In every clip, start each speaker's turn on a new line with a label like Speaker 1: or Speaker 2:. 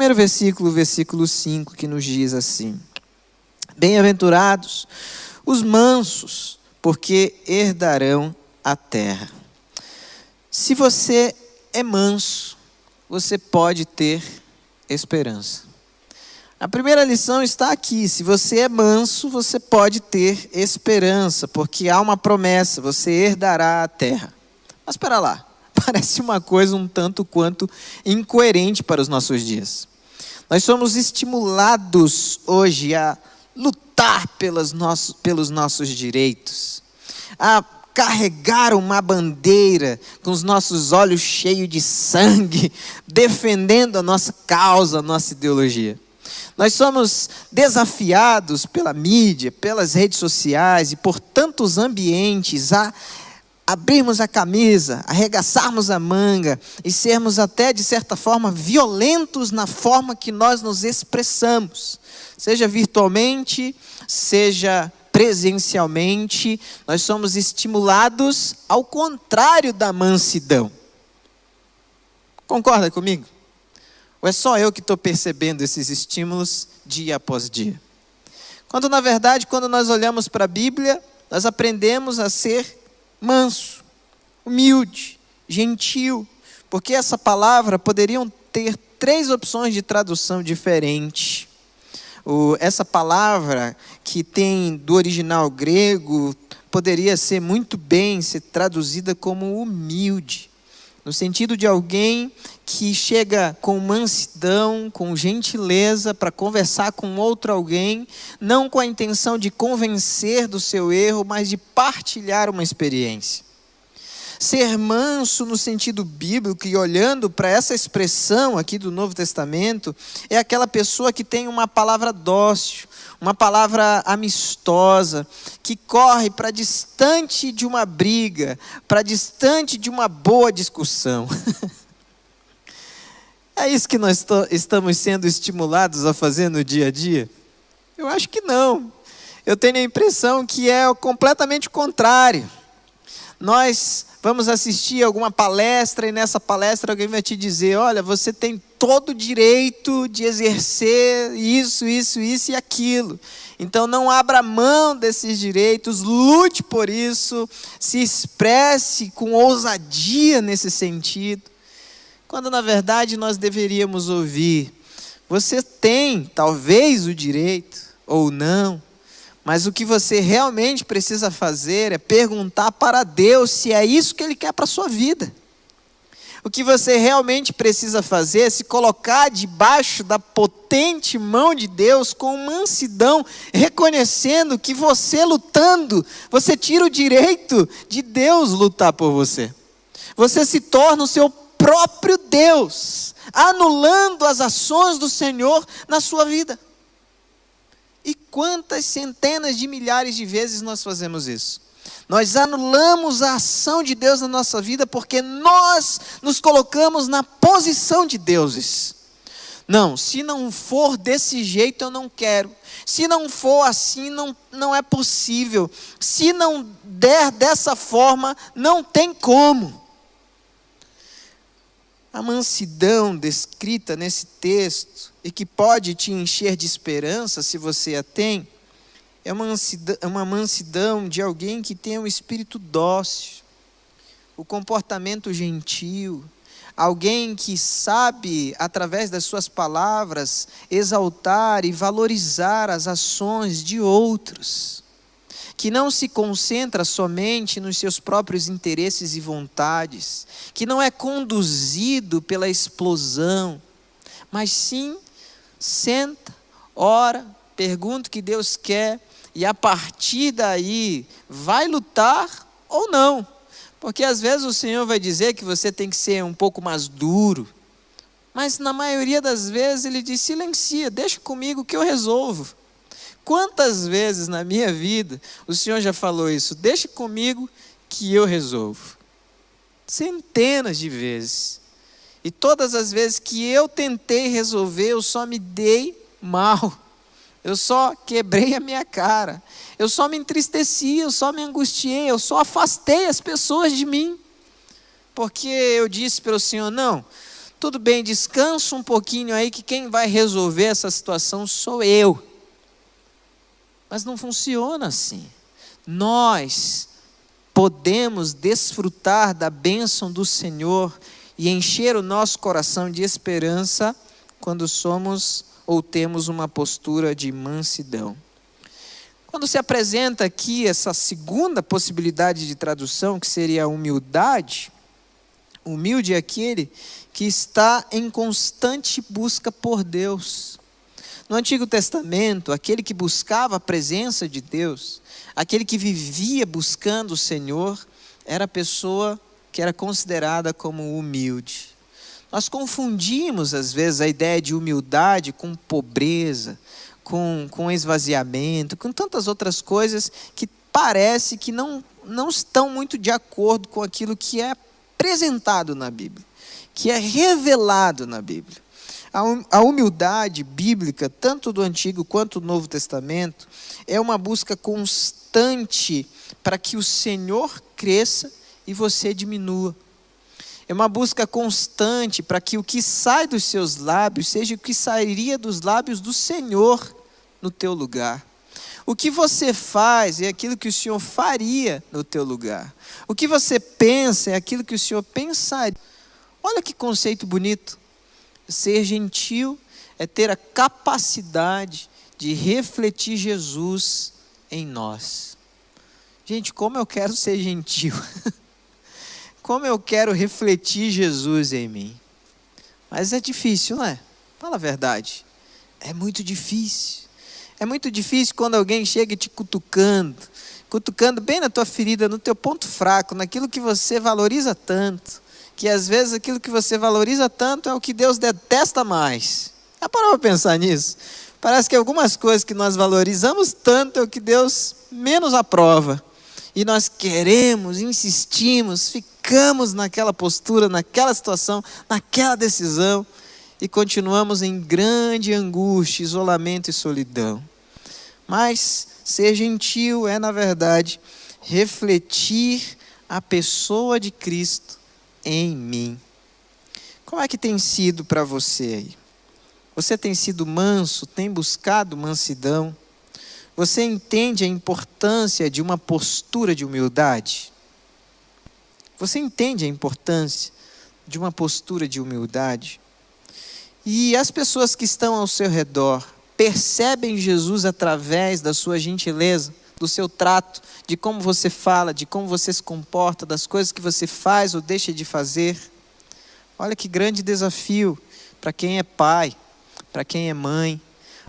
Speaker 1: primeiro versículo, versículo 5, que nos diz assim: bem-aventurados os mansos, porque herdarão a terra. Se você é manso, você pode ter esperança. A primeira lição está aqui: se você é manso, você pode ter esperança, porque há uma promessa, você herdará a terra. Mas espera lá, parece uma coisa um tanto quanto incoerente para os nossos dias. Nós somos estimulados hoje a lutar pelos nossos direitos, a carregar uma bandeira com os nossos olhos cheios de sangue, defendendo a nossa causa, a nossa ideologia. Nós somos desafiados pela mídia, pelas redes sociais e por tantos ambientes a abrirmos a camisa, arregaçarmos a manga e sermos até, de certa forma, violentos na forma que nós nos expressamos. Seja virtualmente, seja presencialmente, nós somos estimulados ao contrário da mansidão. Concorda comigo? Ou é só eu que estou percebendo esses estímulos dia após dia? Quando, na verdade, quando nós olhamos para a Bíblia, nós aprendemos a ser manso, humilde, gentil, porque essa palavra poderiam ter 3 opções de tradução diferentes. Essa palavra que tem do original grego poderia ser muito bem ser traduzida como humilde, no sentido de alguém que chega com mansidão, com gentileza para conversar com outro alguém, não com a intenção de convencer do seu erro, mas de partilhar uma experiência. Ser manso no sentido bíblico, e olhando para essa expressão aqui do Novo Testamento, é aquela pessoa que tem uma palavra dócil, uma palavra amistosa, que corre para distante de uma briga, para distante de uma boa discussão. É isso que nós estamos sendo estimulados a fazer no dia a dia? Eu acho que não. Eu tenho a impressão que é completamente o contrário. Nós vamos assistir alguma palestra e nessa palestra alguém vai te dizer: olha, você tem todo o direito de exercer isso e aquilo. Então não abra mão desses direitos, lute por isso, se expresse com ousadia nesse sentido. Quando na verdade nós deveríamos ouvir: você tem talvez o direito ou não, mas o que você realmente precisa fazer é perguntar para Deus se é isso que Ele quer para a sua vida. O que você realmente precisa fazer é se colocar debaixo da potente mão de Deus com mansidão, reconhecendo que você lutando, você tira o direito de Deus lutar por você. Você se torna o seu próprio Deus, anulando as ações do Senhor na sua vida. E quantas centenas de milhares de vezes nós fazemos isso? Nós anulamos a ação de Deus na nossa vida porque nós nos colocamos na posição de deuses. Não, se não for desse jeito eu não quero. Se não for assim não é possível. Se não der dessa forma não tem como. A mansidão descrita nesse texto, e que pode te encher de esperança se você a tem, é uma mansidão de alguém que tem um espírito dócil, o comportamento gentil, alguém que sabe, através das suas palavras, exaltar e valorizar as ações de outros, que não se concentra somente nos seus próprios interesses e vontades, que não é conduzido pela explosão, mas sim senta, ora, pergunta o que Deus quer e a partir daí vai lutar ou não. Porque às vezes o Senhor vai dizer que você tem que ser um pouco mais duro, mas na maioria das vezes Ele diz: silencia, deixa comigo que eu resolvo. Quantas vezes na minha vida o Senhor já falou isso? Deixa comigo que eu resolvo. Centenas de vezes. E todas as vezes que eu tentei resolver, eu só me dei mal. Eu só quebrei a minha cara. Eu só me entristeci, eu só me angustiei, eu só afastei as pessoas de mim. Porque eu disse para o Senhor: não, tudo bem, descansa um pouquinho aí que quem vai resolver essa situação sou eu. Mas não funciona assim. Nós podemos desfrutar da bênção do Senhor e encher o nosso coração de esperança quando somos ou temos uma postura de mansidão. Quando se apresenta aqui essa segunda possibilidade de tradução, que seria a humildade, humilde é aquele que está em constante busca por Deus. No Antigo Testamento, aquele que buscava a presença de Deus, aquele que vivia buscando o Senhor, era a pessoa que era considerada como humilde. Nós confundimos, às vezes, a ideia de humildade com pobreza, com esvaziamento, com tantas outras coisas que parece que não estão muito de acordo com aquilo que é apresentado na Bíblia, que é revelado na Bíblia. A humildade bíblica, tanto do Antigo quanto do Novo Testamento, é uma busca constante para que o Senhor cresça e você diminua. É uma busca constante para que o que sai dos seus lábios seja o que sairia dos lábios do Senhor no teu lugar. O que você faz é aquilo que o Senhor faria no teu lugar. O que você pensa é aquilo que o Senhor pensaria. Olha que conceito bonito. Ser gentil é ter a capacidade de refletir Jesus em nós. Gente, como eu quero ser gentil. Como eu quero refletir Jesus em mim. Mas é difícil, não é? Fala a verdade. É muito difícil. É muito difícil quando alguém chega te cutucando bem na tua ferida, no teu ponto fraco, naquilo que você valoriza tanto. Que às vezes aquilo que você valoriza tanto é o que Deus detesta mais. Já parou para pensar nisso? Parece que algumas coisas que nós valorizamos tanto é o que Deus menos aprova. E nós queremos, insistimos, ficamos naquela postura, naquela situação, naquela decisão e continuamos em grande angústia, isolamento e solidão. Mas ser gentil é, na verdade, refletir a pessoa de Cristo em mim. Como é que tem sido para você aí? Você tem sido manso? Tem buscado mansidão? Você entende a importância de uma postura de humildade? Você entende a importância de uma postura de humildade? E as pessoas que estão ao seu redor percebem Jesus através da sua gentileza, do seu trato, de como você fala, de como você se comporta, das coisas que você faz ou deixa de fazer. Olha que grande desafio para quem é pai, para quem é mãe.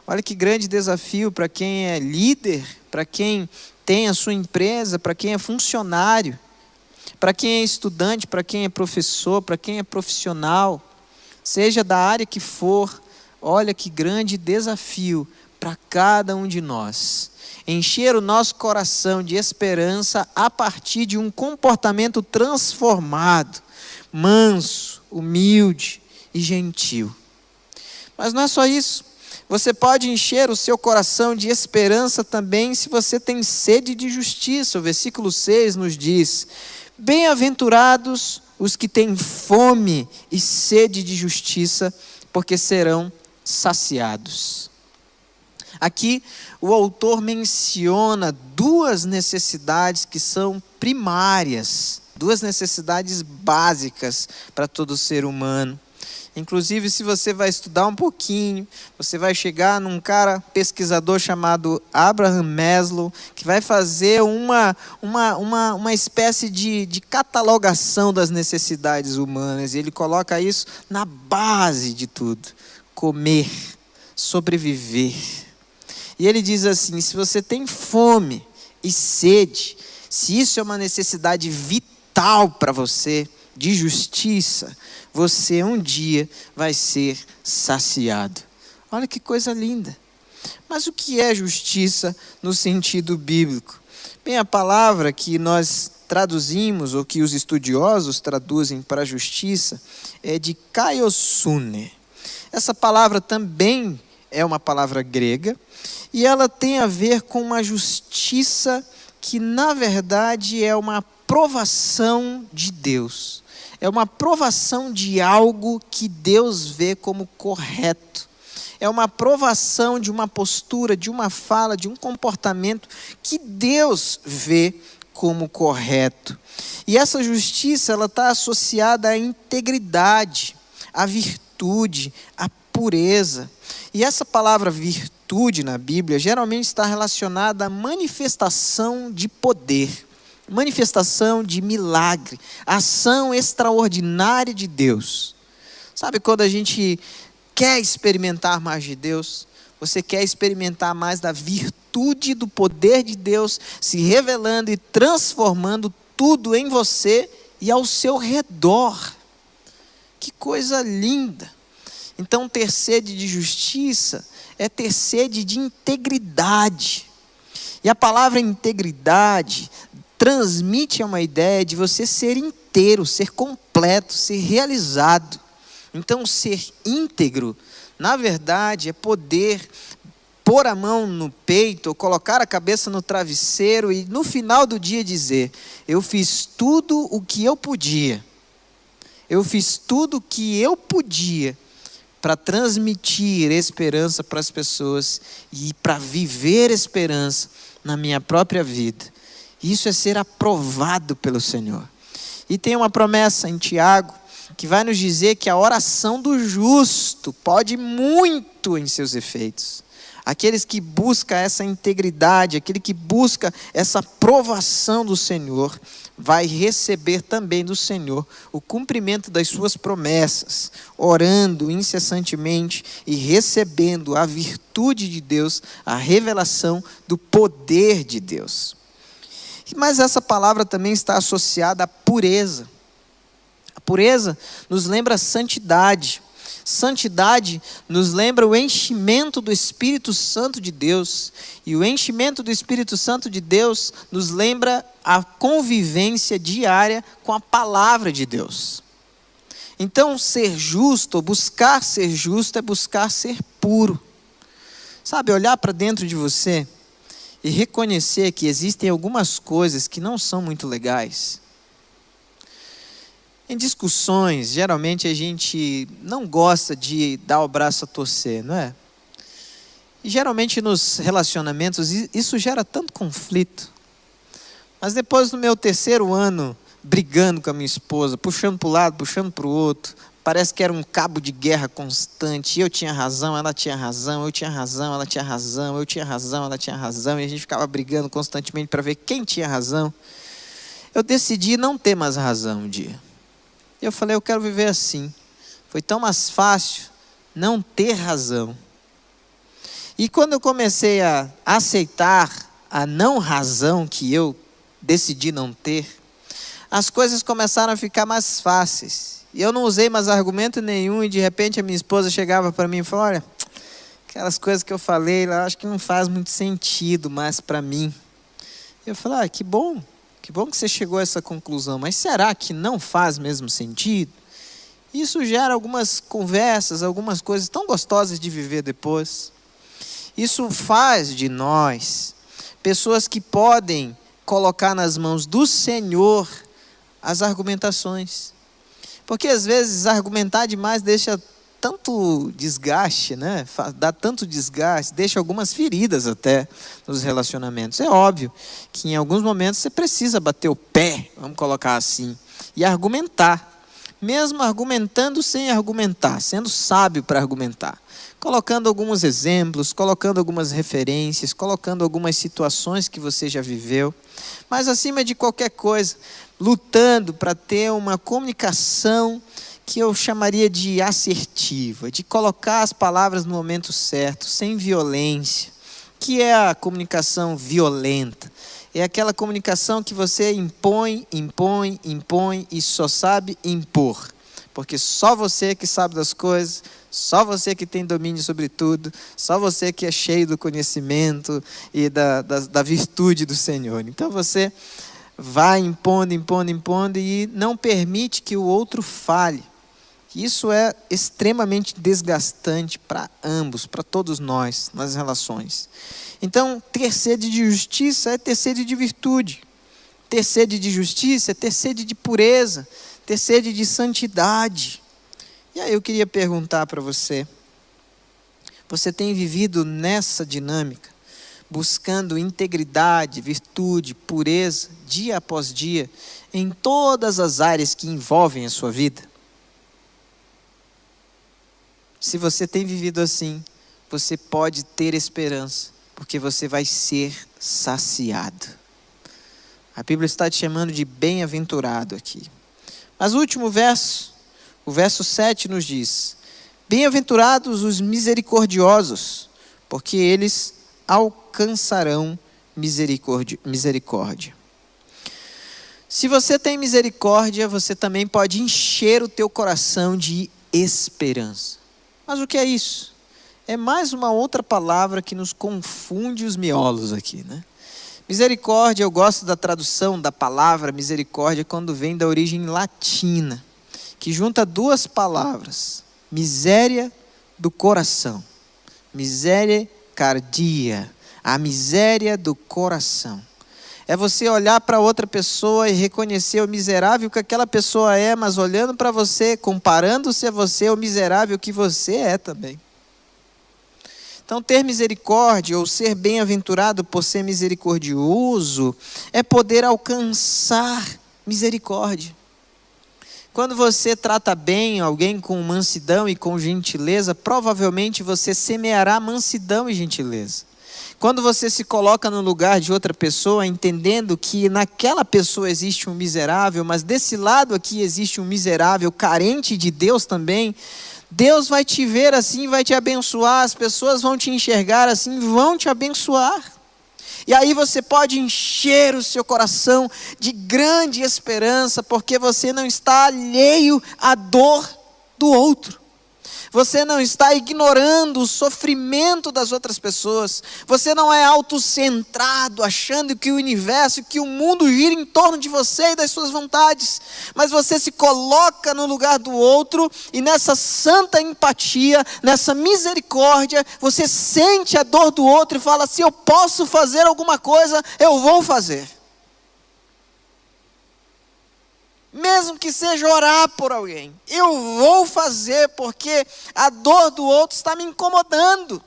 Speaker 1: Olha que grande desafio para quem é líder, para quem tem a sua empresa, para quem é funcionário, para quem é estudante, para quem é professor, para quem é profissional, seja da área que for. Olha que grande desafio para cada um de nós. Encher o nosso coração de esperança a partir de um comportamento transformado, manso, humilde e gentil. Mas não é só isso. Você pode encher o seu coração de esperança também se você tem sede de justiça. O versículo 6 nos diz: bem-aventurados os que têm fome e sede de justiça, porque serão saciados. Aqui o autor menciona duas necessidades que são primárias, duas necessidades básicas para todo ser humano. Inclusive, se você vai estudar um pouquinho, você vai chegar num pesquisador chamado Abraham Maslow, que vai fazer uma espécie de catalogação das necessidades humanas. E ele coloca isso na base de tudo: comer, sobreviver. E ele diz assim: se você tem fome e sede, se isso é uma necessidade vital para você, de justiça, você um dia vai ser saciado. Olha que coisa linda. Mas o que é justiça no sentido bíblico? Bem, a palavra que nós traduzimos, ou que os estudiosos traduzem para justiça, é de kaiosune. Essa palavra também é uma palavra grega, e ela tem a ver com uma justiça que, na verdade, é uma aprovação de Deus. é uma provação de algo que Deus vê como correto. É uma provação de uma postura, de uma fala, de um comportamento que Deus vê como correto. E essa justiça, ela está associada à integridade, à virtude, à pureza. E essa palavra virtude na Bíblia geralmente está relacionada à manifestação de poder, manifestação de milagre, ação extraordinária de Deus. Sabe quando a gente quer experimentar mais de Deus? Você quer experimentar mais da virtude do poder de Deus se revelando e transformando tudo em você e ao seu redor. Que coisa linda! Então, ter sede de justiça é ter sede de integridade. E a palavra integridade transmite uma ideia de você ser inteiro, ser completo, ser realizado. Então, ser íntegro, na verdade, é poder pôr a mão no peito, ou colocar a cabeça no travesseiro e no final do dia dizer: eu fiz tudo o que eu podia. Eu fiz tudo o que eu podia para transmitir esperança para as pessoas e para viver esperança na minha própria vida. Isso é ser aprovado pelo Senhor. E tem uma promessa em Tiago que vai nos dizer que a oração do justo pode muito em seus efeitos. Aqueles que buscam essa integridade, aquele que busca essa aprovação do Senhor, vai receber também do Senhor o cumprimento das suas promessas, orando incessantemente e recebendo a virtude de Deus, a revelação do poder de Deus. Mas essa palavra também está associada à pureza. A pureza nos lembra a santidade. Santidade nos lembra o enchimento do Espírito Santo de Deus. E o enchimento do Espírito Santo de Deus nos lembra a convivência diária com a palavra de Deus. Então, ser justo, ou buscar ser justo, é buscar ser puro. Sabe, olhar para dentro de você e reconhecer que existem algumas coisas que não são muito legais. Em discussões, geralmente a gente não gosta de dar o braço a torcer, não é? E geralmente nos relacionamentos isso gera tanto conflito. Mas depois do meu 3º ano brigando com a minha esposa, puxando para o lado, puxando para o outro, parece que era um cabo de guerra constante. Eu tinha razão, ela tinha razão, eu tinha razão, ela tinha razão, eu tinha razão, ela tinha razão, e a gente ficava brigando constantemente para ver quem tinha razão. Eu decidi não ter mais razão um dia. Eu falei, eu quero viver assim. Foi tão mais fácil não ter razão. E quando eu comecei a aceitar a não razão que eu decidi não ter, as coisas começaram a ficar mais fáceis. E eu não usei mais argumento nenhum, e de repente a minha esposa chegava para mim e falou: olha, aquelas coisas que eu falei lá, acho que não faz muito sentido mais para mim. Eu falei, que bom que você chegou a essa conclusão, mas será que não faz mesmo sentido? Isso gera algumas conversas, algumas coisas tão gostosas de viver depois. Isso faz de nós pessoas que podem colocar nas mãos do Senhor as argumentações. Porque às vezes argumentar demais deixa tanto desgaste, né? Dá tanto desgaste, deixa algumas feridas até nos relacionamentos. É óbvio que em alguns momentos você precisa bater o pé, vamos colocar assim, e argumentar. Mesmo argumentando sem argumentar, sendo sábio para argumentar. Colocando alguns exemplos, colocando algumas referências, colocando algumas situações que você já viveu. Mas acima de qualquer coisa, lutando para ter uma comunicação que eu chamaria de assertiva, de colocar as palavras no momento certo, sem violência, que é a comunicação violenta. É aquela comunicação que você impõe e só sabe impor. Porque só você que sabe das coisas, só você que tem domínio sobre tudo, só você que é cheio do conhecimento e da virtude do Senhor. Então você vai impondo e não permite que o outro fale. Isso é extremamente desgastante para ambos, para todos nós, nas relações. Então, ter sede de justiça é ter sede de virtude. Ter sede de justiça é ter sede de pureza. ter sede de santidade. E aí eu queria perguntar para você, você tem vivido nessa dinâmica, buscando integridade, virtude, pureza, dia após dia, em todas as áreas que envolvem a sua vida? Se você tem vivido assim, você pode ter esperança, porque você vai ser saciado. A Bíblia está te chamando de bem-aventurado aqui. Mas o último verso, o verso 7 nos diz: bem-aventurados os misericordiosos, porque eles alcançarão misericórdia. Se você tem misericórdia, você também pode encher o teu coração de esperança. Mas o que é isso? É mais uma outra palavra que nos confunde os miolos aqui, né? Misericórdia, eu gosto da tradução da palavra misericórdia quando vem da origem latina, que junta duas palavras: miséria do coração, misericardia, a miséria do coração. É você olhar para outra pessoa e reconhecer o miserável que aquela pessoa é, mas olhando para você, comparando-se a você, o miserável que você é também. Então, ter misericórdia ou ser bem-aventurado por ser misericordioso é poder alcançar misericórdia. Quando você trata bem alguém com mansidão e com gentileza, provavelmente você semeará mansidão e gentileza. Quando você se coloca no lugar de outra pessoa, entendendo que naquela pessoa existe um miserável, mas desse lado aqui existe um miserável carente de Deus também, Deus vai te ver assim, vai te abençoar, as pessoas vão te enxergar assim, vão te abençoar. E aí você pode encher o seu coração de grande esperança, porque você não está alheio à dor do outro. Você não está ignorando o sofrimento das outras pessoas. Você não é autocentrado, achando que o universo, que o mundo gira em torno de você e das suas vontades. Mas você se coloca no lugar do outro e nessa santa empatia, nessa misericórdia, você sente a dor do outro e fala: se eu posso fazer alguma coisa, eu vou fazer. Mesmo que seja orar por alguém, eu vou fazer, porque a dor do outro está me incomodando,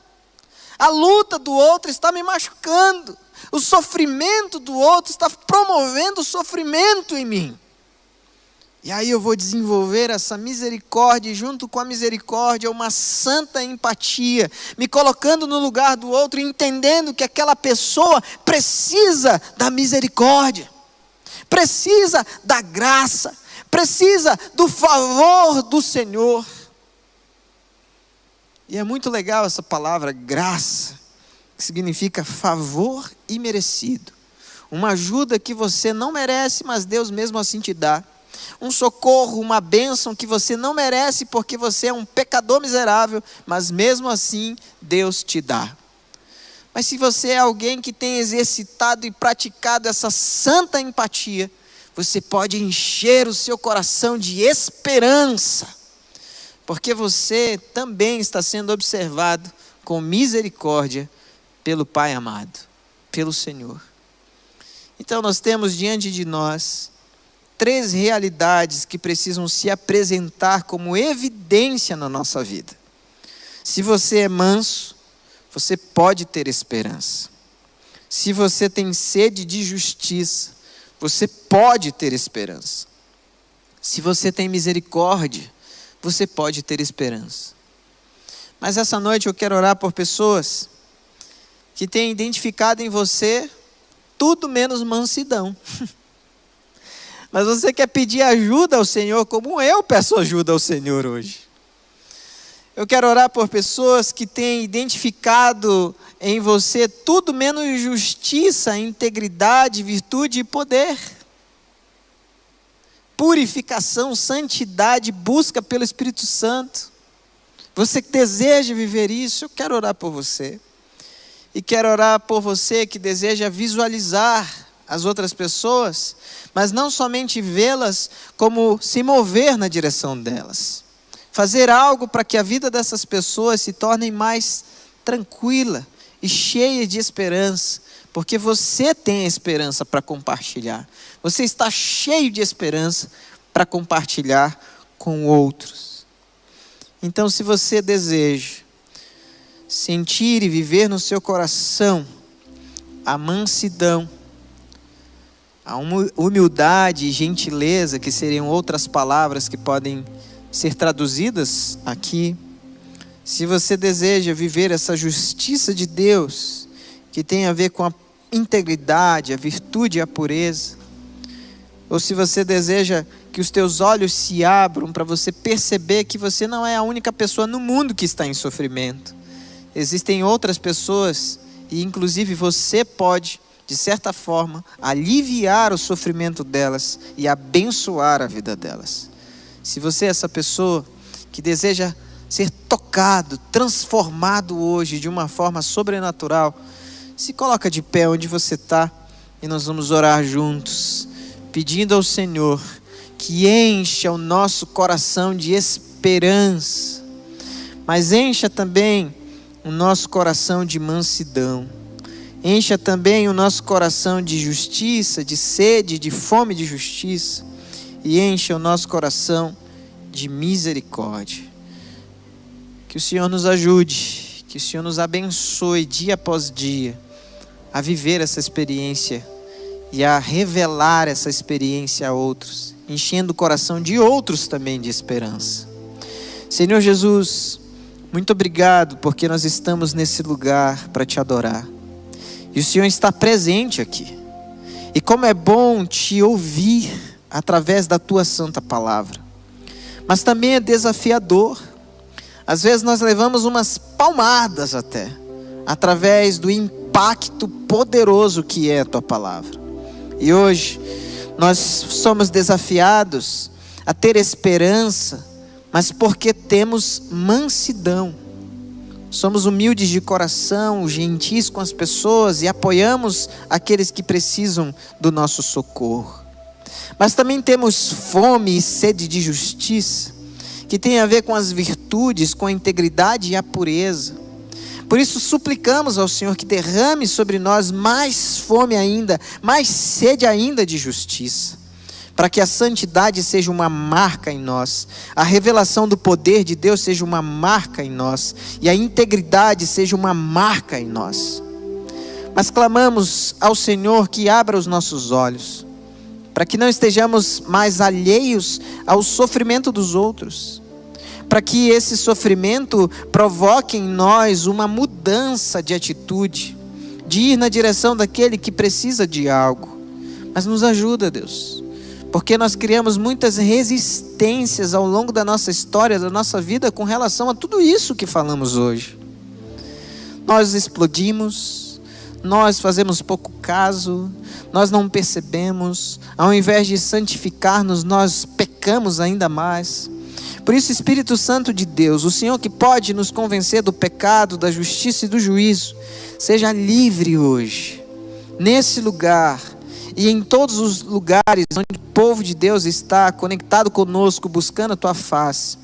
Speaker 1: a luta do outro está me machucando, o sofrimento do outro está promovendo sofrimento em mim. E aí eu vou desenvolver essa misericórdia, e junto com a misericórdia, uma santa empatia, me colocando no lugar do outro, entendendo que aquela pessoa precisa da misericórdia, precisa da graça, precisa do favor do Senhor. E é muito legal essa palavra graça, que significa favor imerecido. Uma ajuda que você não merece, mas Deus mesmo assim te dá. Um socorro, uma bênção que você não merece, porque você é um pecador miserável, mas mesmo assim Deus te dá. Mas se você é alguém que tem exercitado e praticado essa santa empatia, você pode encher o seu coração de esperança, porque você também está sendo observado com misericórdia pelo Pai amado, pelo Senhor. Então nós temos diante de nós 3 realidades que precisam se apresentar como evidência na nossa vida. Se você é manso, você pode ter esperança. Se você tem sede de justiça, você pode ter esperança. Se você tem misericórdia, você pode ter esperança. Mas essa noite eu quero orar por pessoas que têm identificado em você tudo menos mansidão. Mas você quer pedir ajuda ao Senhor, como eu peço ajuda ao Senhor hoje. Eu quero orar por pessoas que têm identificado em você tudo menos justiça, integridade, virtude e poder. Purificação, santidade, busca pelo Espírito Santo. Você que deseja viver isso, eu quero orar por você. E quero orar por você que deseja visualizar as outras pessoas, mas não somente vê-las, como se mover na direção delas. Fazer algo para que a vida dessas pessoas se torne mais tranquila e cheia de esperança, porque você tem a esperança para compartilhar. Você está cheio de esperança, para compartilhar com outros. Então, se você deseja sentir e viver no seu coração a mansidão, a humildade e gentileza, que seriam outras palavras que podem ser traduzidas aqui. Se você deseja viver essa justiça de Deus, que tem a ver com a integridade, a virtude e a pureza, ou se você deseja que os teus olhos se abram para você perceber que você não é a única pessoa no mundo que está em sofrimento. Existem outras pessoas e inclusive você pode, de certa forma, aliviar o sofrimento delas e abençoar a vida delas. Se você é essa pessoa que deseja ser tocado, transformado hoje de uma forma sobrenatural, se coloca de pé onde você está e nós vamos orar juntos, pedindo ao Senhor que encha o nosso coração de esperança, mas encha também o nosso coração de mansidão. Encha também o nosso coração de justiça, de sede, de fome de justiça. E encha o nosso coração de misericórdia. Que o Senhor nos ajude, que o Senhor nos abençoe dia após dia a viver essa experiência e a revelar essa experiência a outros, enchendo o coração de outros também de esperança. Senhor Jesus, muito obrigado porque nós estamos nesse lugar para te adorar. E o Senhor está presente aqui. E como é bom te ouvir através da tua santa palavra. Mas também é desafiador. Às vezes nós levamos umas palmadas até, através do impacto poderoso que é a tua palavra. E hoje nós somos desafiados a ter esperança, mas porque temos mansidão. Somos humildes de coração, gentis com as pessoas e apoiamos aqueles que precisam do nosso socorro. Mas também temos fome e sede de justiça, que tem a ver com as virtudes, com a integridade e a pureza. Por isso suplicamos ao Senhor que derrame sobre nós mais fome ainda, mais sede ainda de justiça, para que a santidade seja uma marca em nós, a revelação do poder de Deus seja uma marca em nós, e a integridade seja uma marca em nós. Mas clamamos ao Senhor que abra os nossos olhos, para que não estejamos mais alheios ao sofrimento dos outros, para que esse sofrimento provoque em nós uma mudança de atitude, de ir na direção daquele que precisa de algo. Mas nos ajuda, Deus, porque nós criamos muitas resistências ao longo da nossa história, da nossa vida, com relação a tudo isso que falamos hoje. Nós explodimos, nós fazemos pouco caso, nós não percebemos, ao invés de santificar-nos, nós pecamos ainda mais. Por isso, Espírito Santo de Deus, o Senhor que pode nos convencer do pecado, da justiça e do juízo, seja livre hoje, nesse lugar, e em todos os lugares onde o povo de Deus está conectado conosco, buscando a tua face.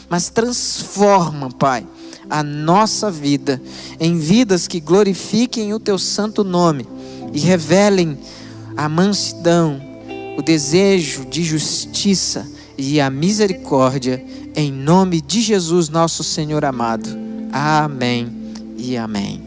Speaker 1: Mas transforma, Pai, a nossa vida em vidas que glorifiquem o teu santo nome e revelem a mansidão, o desejo de justiça e a misericórdia, em nome de Jesus, nosso Senhor amado. Amém e amém.